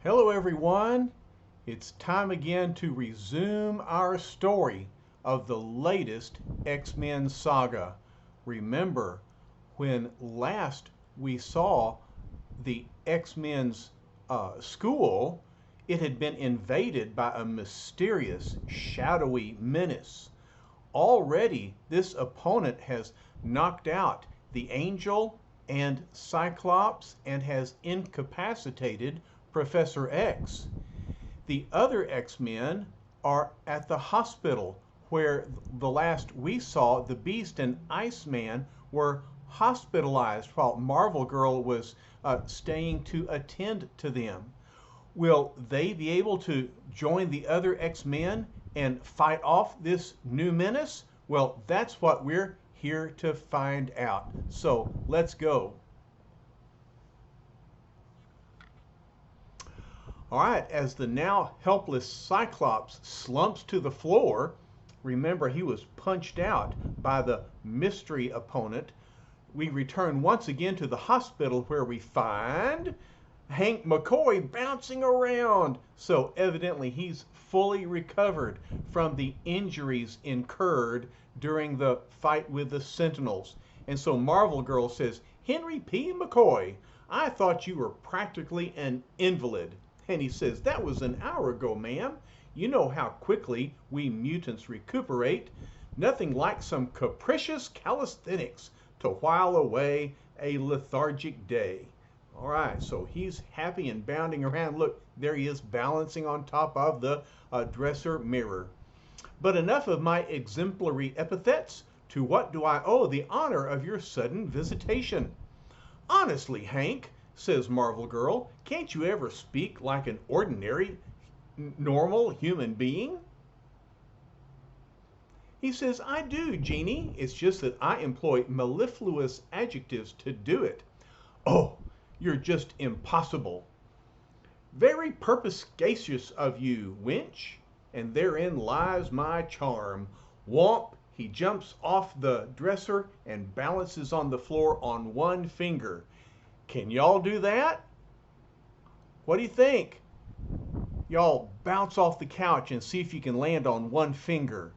Hello everyone, it's time again to resume our story of the latest X-Men saga. Remember, when last we saw the X-Men's school, it had been invaded by a mysterious, shadowy menace. Already, this opponent has knocked out the Angel and Cyclops and has incapacitated Professor X. The other X-Men are at the hospital where the last we saw the Beast and Iceman were hospitalized while Marvel Girl was staying to attend to them. Will they be able to join the other X-Men and fight off this new menace? Well, that's what we're here to find out. So let's go. All right, as the now helpless Cyclops slumps to the floor, remember he was punched out by the mystery opponent, we return once again to the hospital where we find Hank McCoy bouncing around. So evidently he's fully recovered from the injuries incurred during the fight with the Sentinels. And so Marvel Girl says, "Henry P. McCoy, I thought you were practically an invalid." And he says, "That was an hour ago, ma'am. You know how quickly we mutants recuperate. Nothing like some capricious calisthenics to while away a lethargic day." All right, so he's happy and bounding around. Look, there he is balancing on top of the dresser mirror. "But enough of my exemplary epithets. To what do I owe the honor of your sudden visitation?" "Honestly, Hank," says Marvel Girl, "can't you ever speak like an ordinary, normal human being?" He says, "I do, Jeannie. It's just that I employ mellifluous adjectives to do it." "Oh, you're just impossible." "Very perspicacious of you, wench, and therein lies my charm." Womp, he jumps off the dresser and balances on the floor on one finger. Can y'all do that? What do you think? Y'all bounce off the couch and see if you can land on one finger.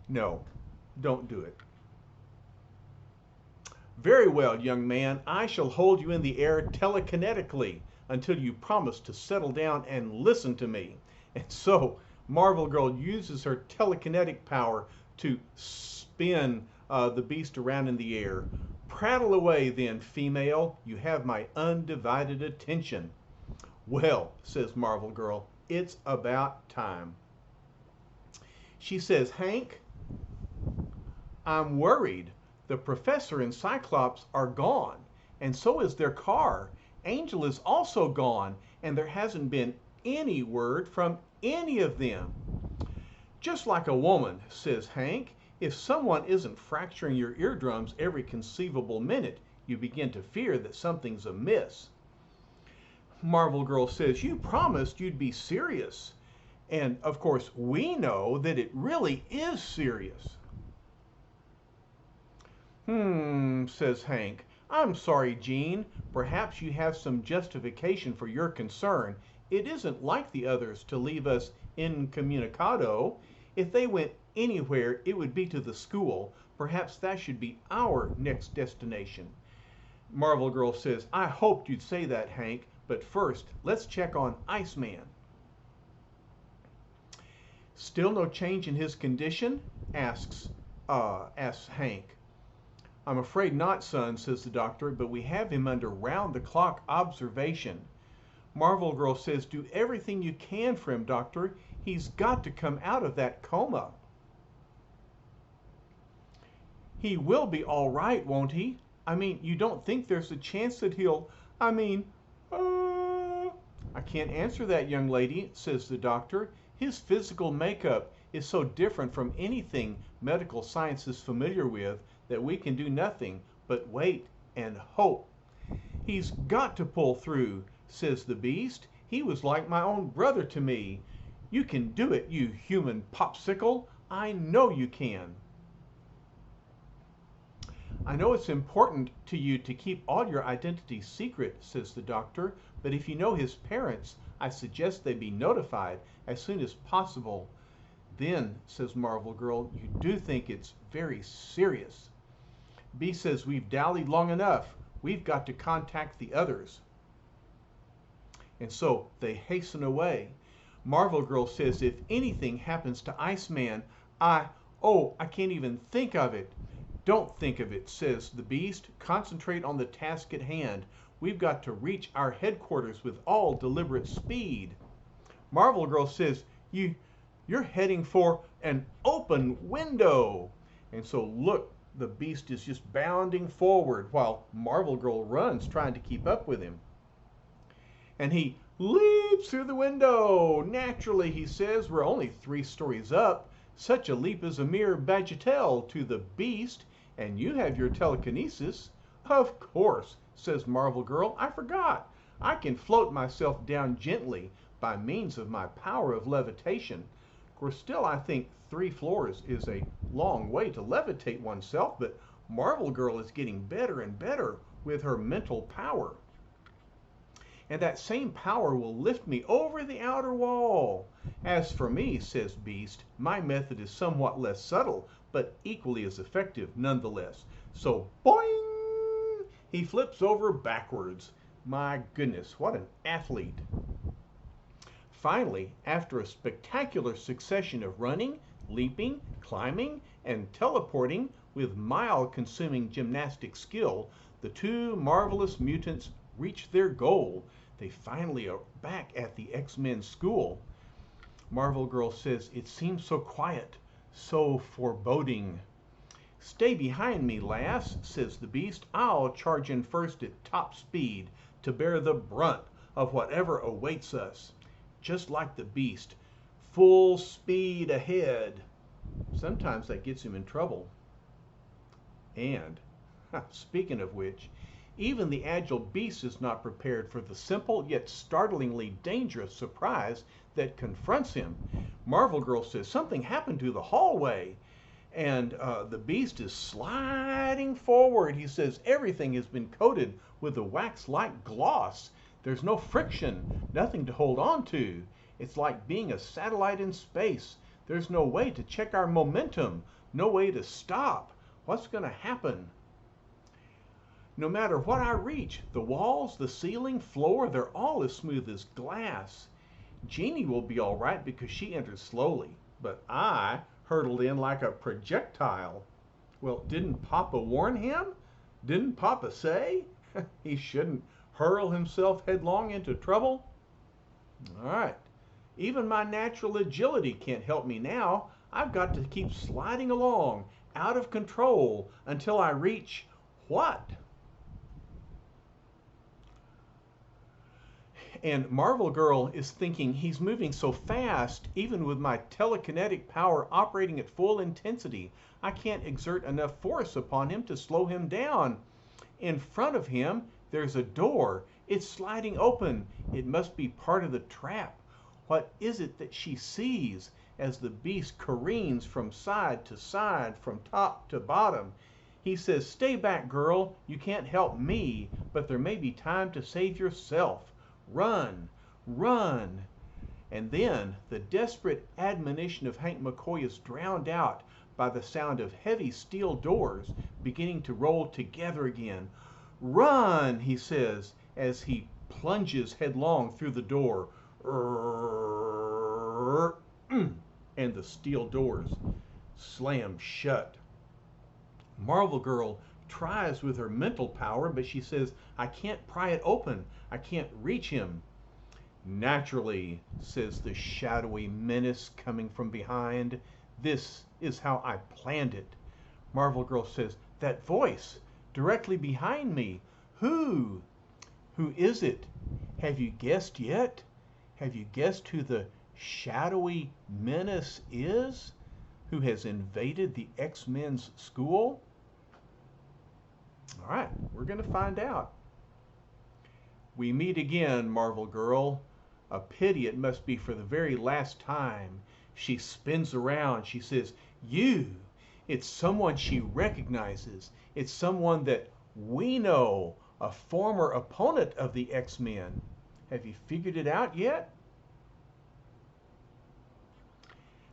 No, don't do it. "Very well, young man, I shall hold you in the air telekinetically until you promise to settle down and listen to me." And so Marvel Girl uses her telekinetic power to spin the Beast around in the air. "Prattle away then, female. You have my undivided attention." "Well," says Marvel Girl, "it's about time." She says, "Hank, I'm worried. The Professor and Cyclops are gone, and so is their car. Angel is also gone, and there hasn't been any word from any of them." "Just like a woman," says Hank. "If someone isn't fracturing your eardrums every conceivable minute, you begin to fear that something's amiss." Marvel Girl says, "You promised you'd be serious." And of course, we know that it really is serious. Says Hank. "I'm sorry, Jean. Perhaps you have some justification for your concern. It isn't like the others to leave us incommunicado. If they went anywhere, it would be to the school. Perhaps that should be our next destination." Marvel Girl says, "I hoped you'd say that, Hank, but first, let's check on Iceman." "Still no change in his condition?" asks Hank. "I'm afraid not, son," says the doctor, "but we have him under round-the-clock observation." Marvel Girl says, "Do everything you can for him, doctor. He's got to come out of that coma." "He will be all right, won't he? I mean, you don't think there's a chance that he'll, "I can't answer that, young lady," says the doctor. "His physical makeup is so different from anything medical science is familiar with that we can do nothing but wait and hope." "He's got to pull through," says the Beast. "He was like my own brother to me. You can do it, you human popsicle. I know you can." I know it's important to you to keep all your identities secret, says the doctor, but if you know his parents, I suggest they be notified as soon as possible. Then, says Marvel Girl, you do think it's very serious. B says, we've dallied long enough. We've got to contact the others. And so they hasten away. Marvel Girl says, if anything happens to Iceman, I can't even think of it. Don't think of it, says the Beast. Concentrate on the task at hand. We've got to reach our headquarters with all deliberate speed. Marvel Girl says, you're heading for an open window. And so look, the Beast is just bounding forward while Marvel Girl runs, trying to keep up with him. And he leaps through the window. Naturally, he says, we're only 3 stories up. Such a leap is a mere bagatelle to the Beast, and you have your telekinesis. Of course, says Marvel Girl, I forgot. I can float myself down gently by means of my power of levitation. Of course, still I think 3 floors is a long way to levitate oneself, but Marvel Girl is getting better and better with her mental power. And that same power will lift me over the outer wall. As for me, says Beast, my method is somewhat less subtle, but equally as effective nonetheless. So, boing! He flips over backwards. My goodness, what an athlete. Finally, after a spectacular succession of running, leaping, climbing, and teleporting with mile-consuming gymnastic skill, the 2 marvelous mutants reach their goal. They finally are back at the X-Men school. Marvel Girl says, it seems so quiet, so foreboding. Stay behind me, lass, says the Beast. I'll charge in first at top speed to bear the brunt of whatever awaits us. Just like the Beast, full speed ahead. Sometimes that gets him in trouble. And, speaking of which, even the agile Beast is not prepared for the simple yet startlingly dangerous surprise that confronts him. Marvel Girl says something happened to the hallway, and the Beast is sliding forward. He says everything has been coated with a wax-like gloss. There's no friction, nothing to hold on to. It's like being a satellite in space. There's no way to check our momentum, no way to stop. What's going to happen? No matter what I reach, the walls, the ceiling, floor, they're all as smooth as glass. Jeannie will be all right because she enters slowly, but I hurtled in like a projectile. Well, didn't Papa warn him? Didn't Papa say he shouldn't hurl himself headlong into trouble? All right, even my natural agility can't help me now. I've got to keep sliding along, out of control, until I reach what? And Marvel Girl is thinking, he's moving so fast, even with my telekinetic power operating at full intensity. I can't exert enough force upon him to slow him down. In front of him, there's a door. It's sliding open. It must be part of the trap. What is it that she sees as the Beast careens from side to side, from top to bottom? He says, stay back, girl. You can't help me, but there may be time to save yourself. Run, run. And then the desperate admonition of Hank McCoy is drowned out by the sound of heavy steel doors beginning to roll together again. Run, he says, as he plunges headlong through the door. And the steel doors slam shut. Marvel Girl tries with her mental power, but she says, I can't pry it open. I can't reach him. Naturally, says the shadowy menace coming from behind. This is how I planned it. Marvel Girl says, that voice directly behind me. Who? Who is it? Have you guessed yet? Have you guessed who the shadowy menace is? Who has invaded the X-Men's school? All right, we're going to find out. We meet again, Marvel Girl. A pity it must be for the very last time. She spins around. She says, you It's someone she recognizes. It's someone that we know, a former opponent of the X-Men. Have you figured it out yet?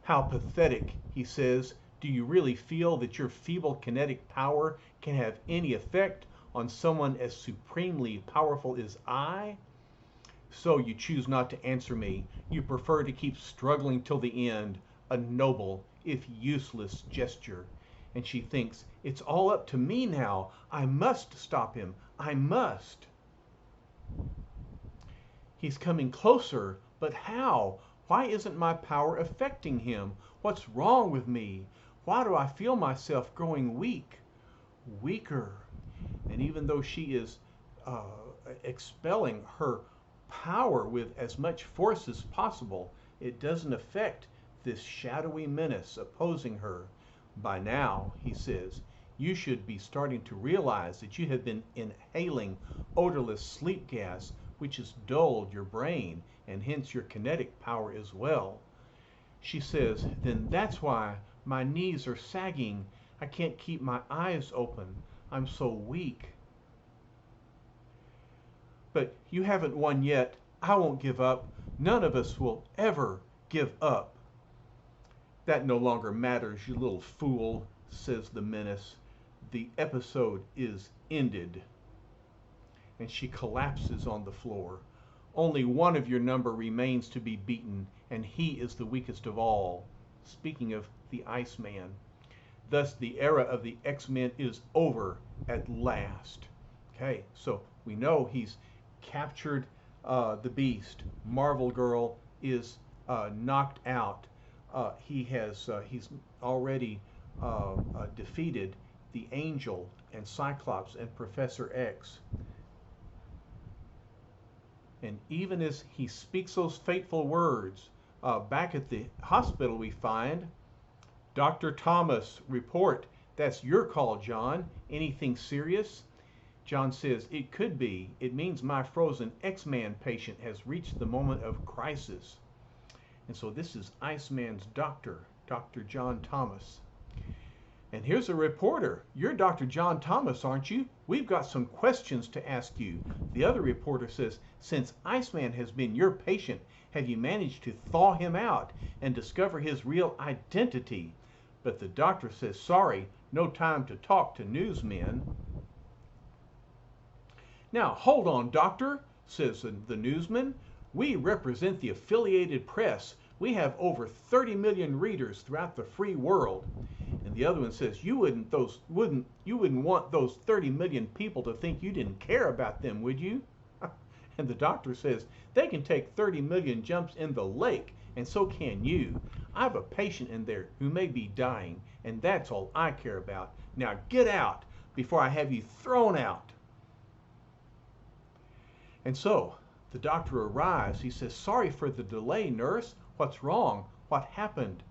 How pathetic, he says. Do you really feel that your feeble kinetic power can have any effect on someone as supremely powerful as I? So you choose not to answer me. You prefer to keep struggling till the end, a noble, if useless, gesture. And she thinks, it's all up to me now. I must stop him. I must. He's coming closer, but how? Why isn't my power affecting him? What's wrong with me? Why do I feel myself growing weak? Weaker. And even though she is expelling her power with as much force as possible, it doesn't affect this shadowy menace opposing her. By now, he says, you should be starting to realize that you have been inhaling odorless sleep gas, which has dulled your brain and hence your kinetic power as well. She says, then that's why my knees are sagging. I can't keep my eyes open. I'm so weak. But you haven't won yet. I won't give up. None of us will ever give up. That no longer matters, you little fool, says the menace. The episode is ended. And she collapses on the floor. Only one of your number remains to be beaten, and he is the weakest of all. Speaking of the Iceman. Thus, the era of the X-Men is over at last. Okay, so we know he's captured the Beast. Marvel Girl is knocked out. He's already defeated the Angel and Cyclops and Professor X. And even as he speaks those fateful words, back at the hospital we find Dr. Thomas. Report. That's your call, John. Anything serious? John says, it could be. It means my frozen X-Man patient has reached the moment of crisis. And so this is Iceman's doctor, Dr. John Thomas. And here's a reporter. You're Dr. John Thomas, aren't you? We've got some questions to ask you. The other reporter says, since Iceman has been your patient, have you managed to thaw him out and discover his real identity? But the doctor says, sorry, no time to talk to newsmen. Now, hold on, doctor, says the newsman. We represent the affiliated press. We have over 30 million readers throughout the free world. And the other one says, you wouldn't want those 30 million people to think you didn't care about them, would you? And the doctor says, they can take 30 million jumps in the lake, and so can you. I have a patient in there who may be dying, and that's all I care about. Now get out before I have you thrown out. And so the doctor arrives. He says, sorry for the delay, nurse. What's wrong? What happened?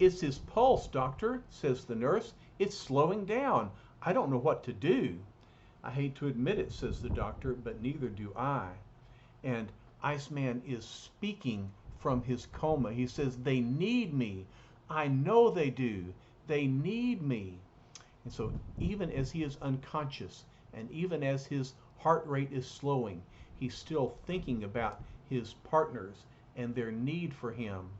It's his pulse, doctor, says the nurse. It's slowing down. I don't know what to do. I hate to admit it, says the doctor, but neither do I. And Iceman is speaking from his coma. He says, they need me. I know they do. They need me. And so even as he is unconscious and even as his heart rate is slowing, he's still thinking about his partners and their need for him.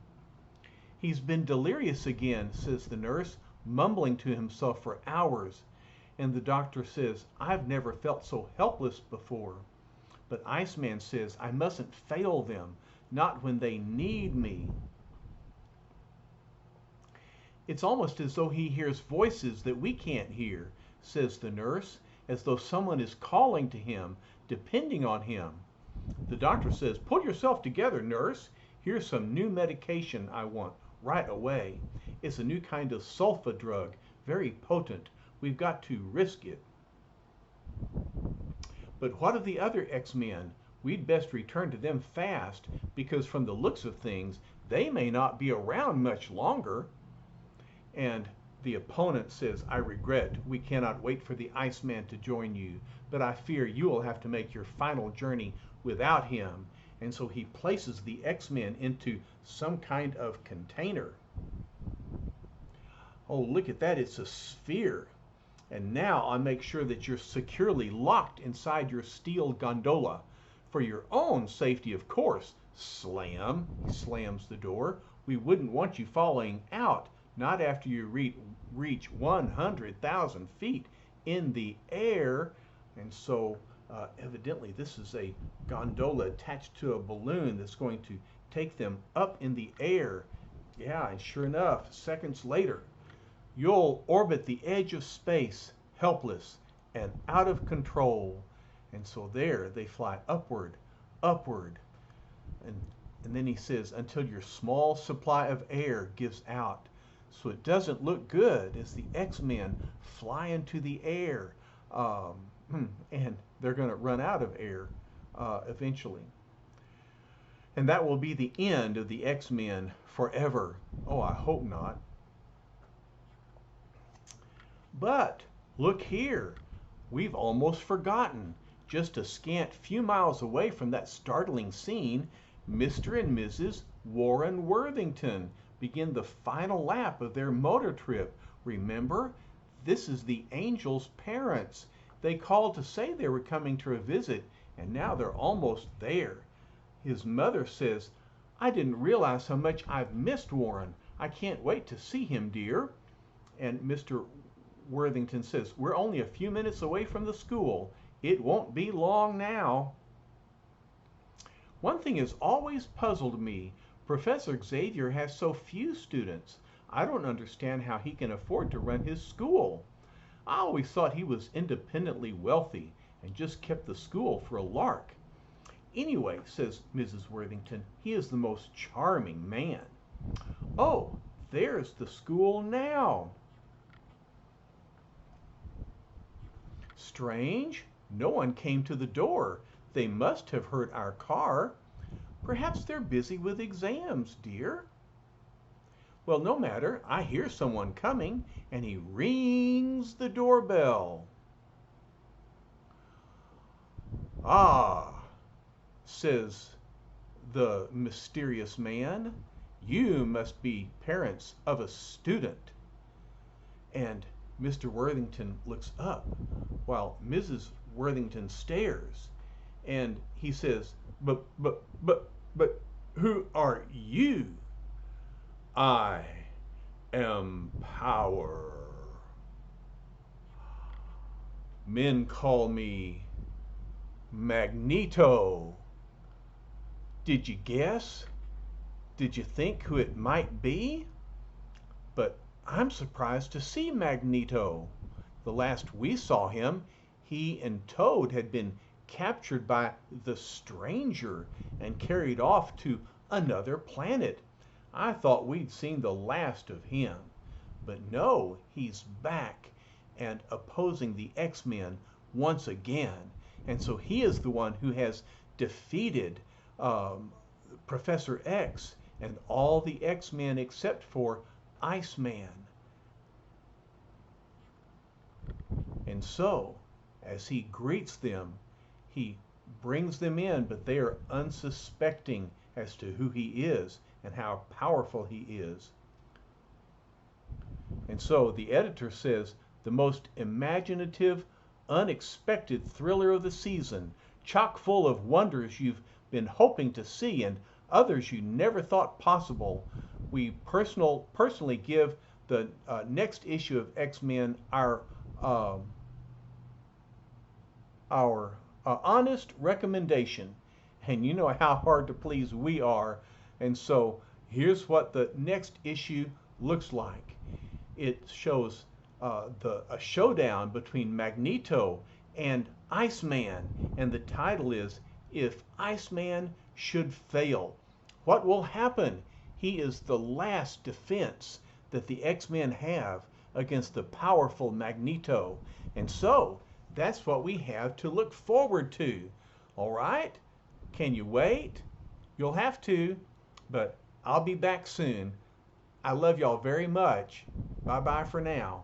He's been delirious again, says the nurse, mumbling to himself for hours. And the doctor says, I've never felt so helpless before. But Iceman says, I mustn't fail them, not when they need me. It's almost as though he hears voices that we can't hear, says the nurse, as though someone is calling to him, depending on him. The doctor says, pull yourself together, nurse. Here's some new medication I want right away. It's a new kind of sulfa drug, very potent. We've got to risk it. But what of the other X-Men? We'd best return to them fast, because from the looks of things, they may not be around much longer. And the opponent says, I regret we cannot wait for the Iceman to join you, but I fear you will have to make your final journey without him. And so he places the X-Men into some kind of container. Oh, look at that, it's a sphere. And now I make sure that you're securely locked inside your steel gondola. For your own safety, of course. Slam. He slams the door. We wouldn't want you falling out, not after you reach 100,000 feet in the air. And so, evidently, this is a gondola attached to a balloon that's going to take them up in the air. Yeah, and sure enough, seconds later, you'll orbit the edge of space, helpless and out of control. And so there they fly upward, upward. And, and then he says, until your small supply of air gives out. So it doesn't look good as the X-Men fly into the air. And they're going to run out of air eventually. And that will be the end of the X-Men forever. Oh, I hope not. But look here, we've almost forgotten. Just a scant few miles away from that startling scene, Mr. and Mrs. Warren Worthington begin the final lap of their motor trip. Remember, this is the Angel's parents. They called to say they were coming to a visit, and now they're almost there. His mother says, I didn't realize how much I've missed Warren. I can't wait to see him, dear. And Mr. Worthington says, we're only a few minutes away from the school. It won't be long now. One thing has always puzzled me. Professor Xavier has so few students. I don't understand how he can afford to run his school. I always thought he was independently wealthy and just kept the school for a lark. Anyway, says Mrs. Worthington, he is the most charming man. Oh, there's the school now. Strange, no one came to the door. They must have heard our car. Perhaps they're busy with exams, dear. Well, no matter. I hear someone coming, and he rings the doorbell. Ah, says the mysterious man, you must be parents of a student. And Mr. Worthington looks up while Mrs. Worthington stares, and he says, but who are you? I am power. Men call me Magneto. Did you guess? Did you think who it might be? But I'm surprised to see Magneto. The last we saw him, he and Toad had been captured by the Stranger and carried off to another planet. I thought we'd seen the last of him. But no, he's back and opposing the X-Men once again. And so he is the one who has defeated Professor X and all the X-Men except for Iceman. And so, as he greets them, he brings them in, but they are unsuspecting as to who he is and how powerful he is. And so the editor says, the most imaginative, unexpected thriller of the season, chock full of wonders you've been hoping to see and others you never thought possible. We personally give the next issue of X-Men our honest recommendation. And you know how hard to please we are. And so here's what the next issue looks like. It shows a showdown between Magneto and Iceman. And the title is, If Iceman Should Fail. What will happen? He is the last defense that the X-Men have against the powerful Magneto. And so that's what we have to look forward to. All right? Can you wait? You'll have to, but I'll be back soon. I love y'all very much. Bye-bye for now.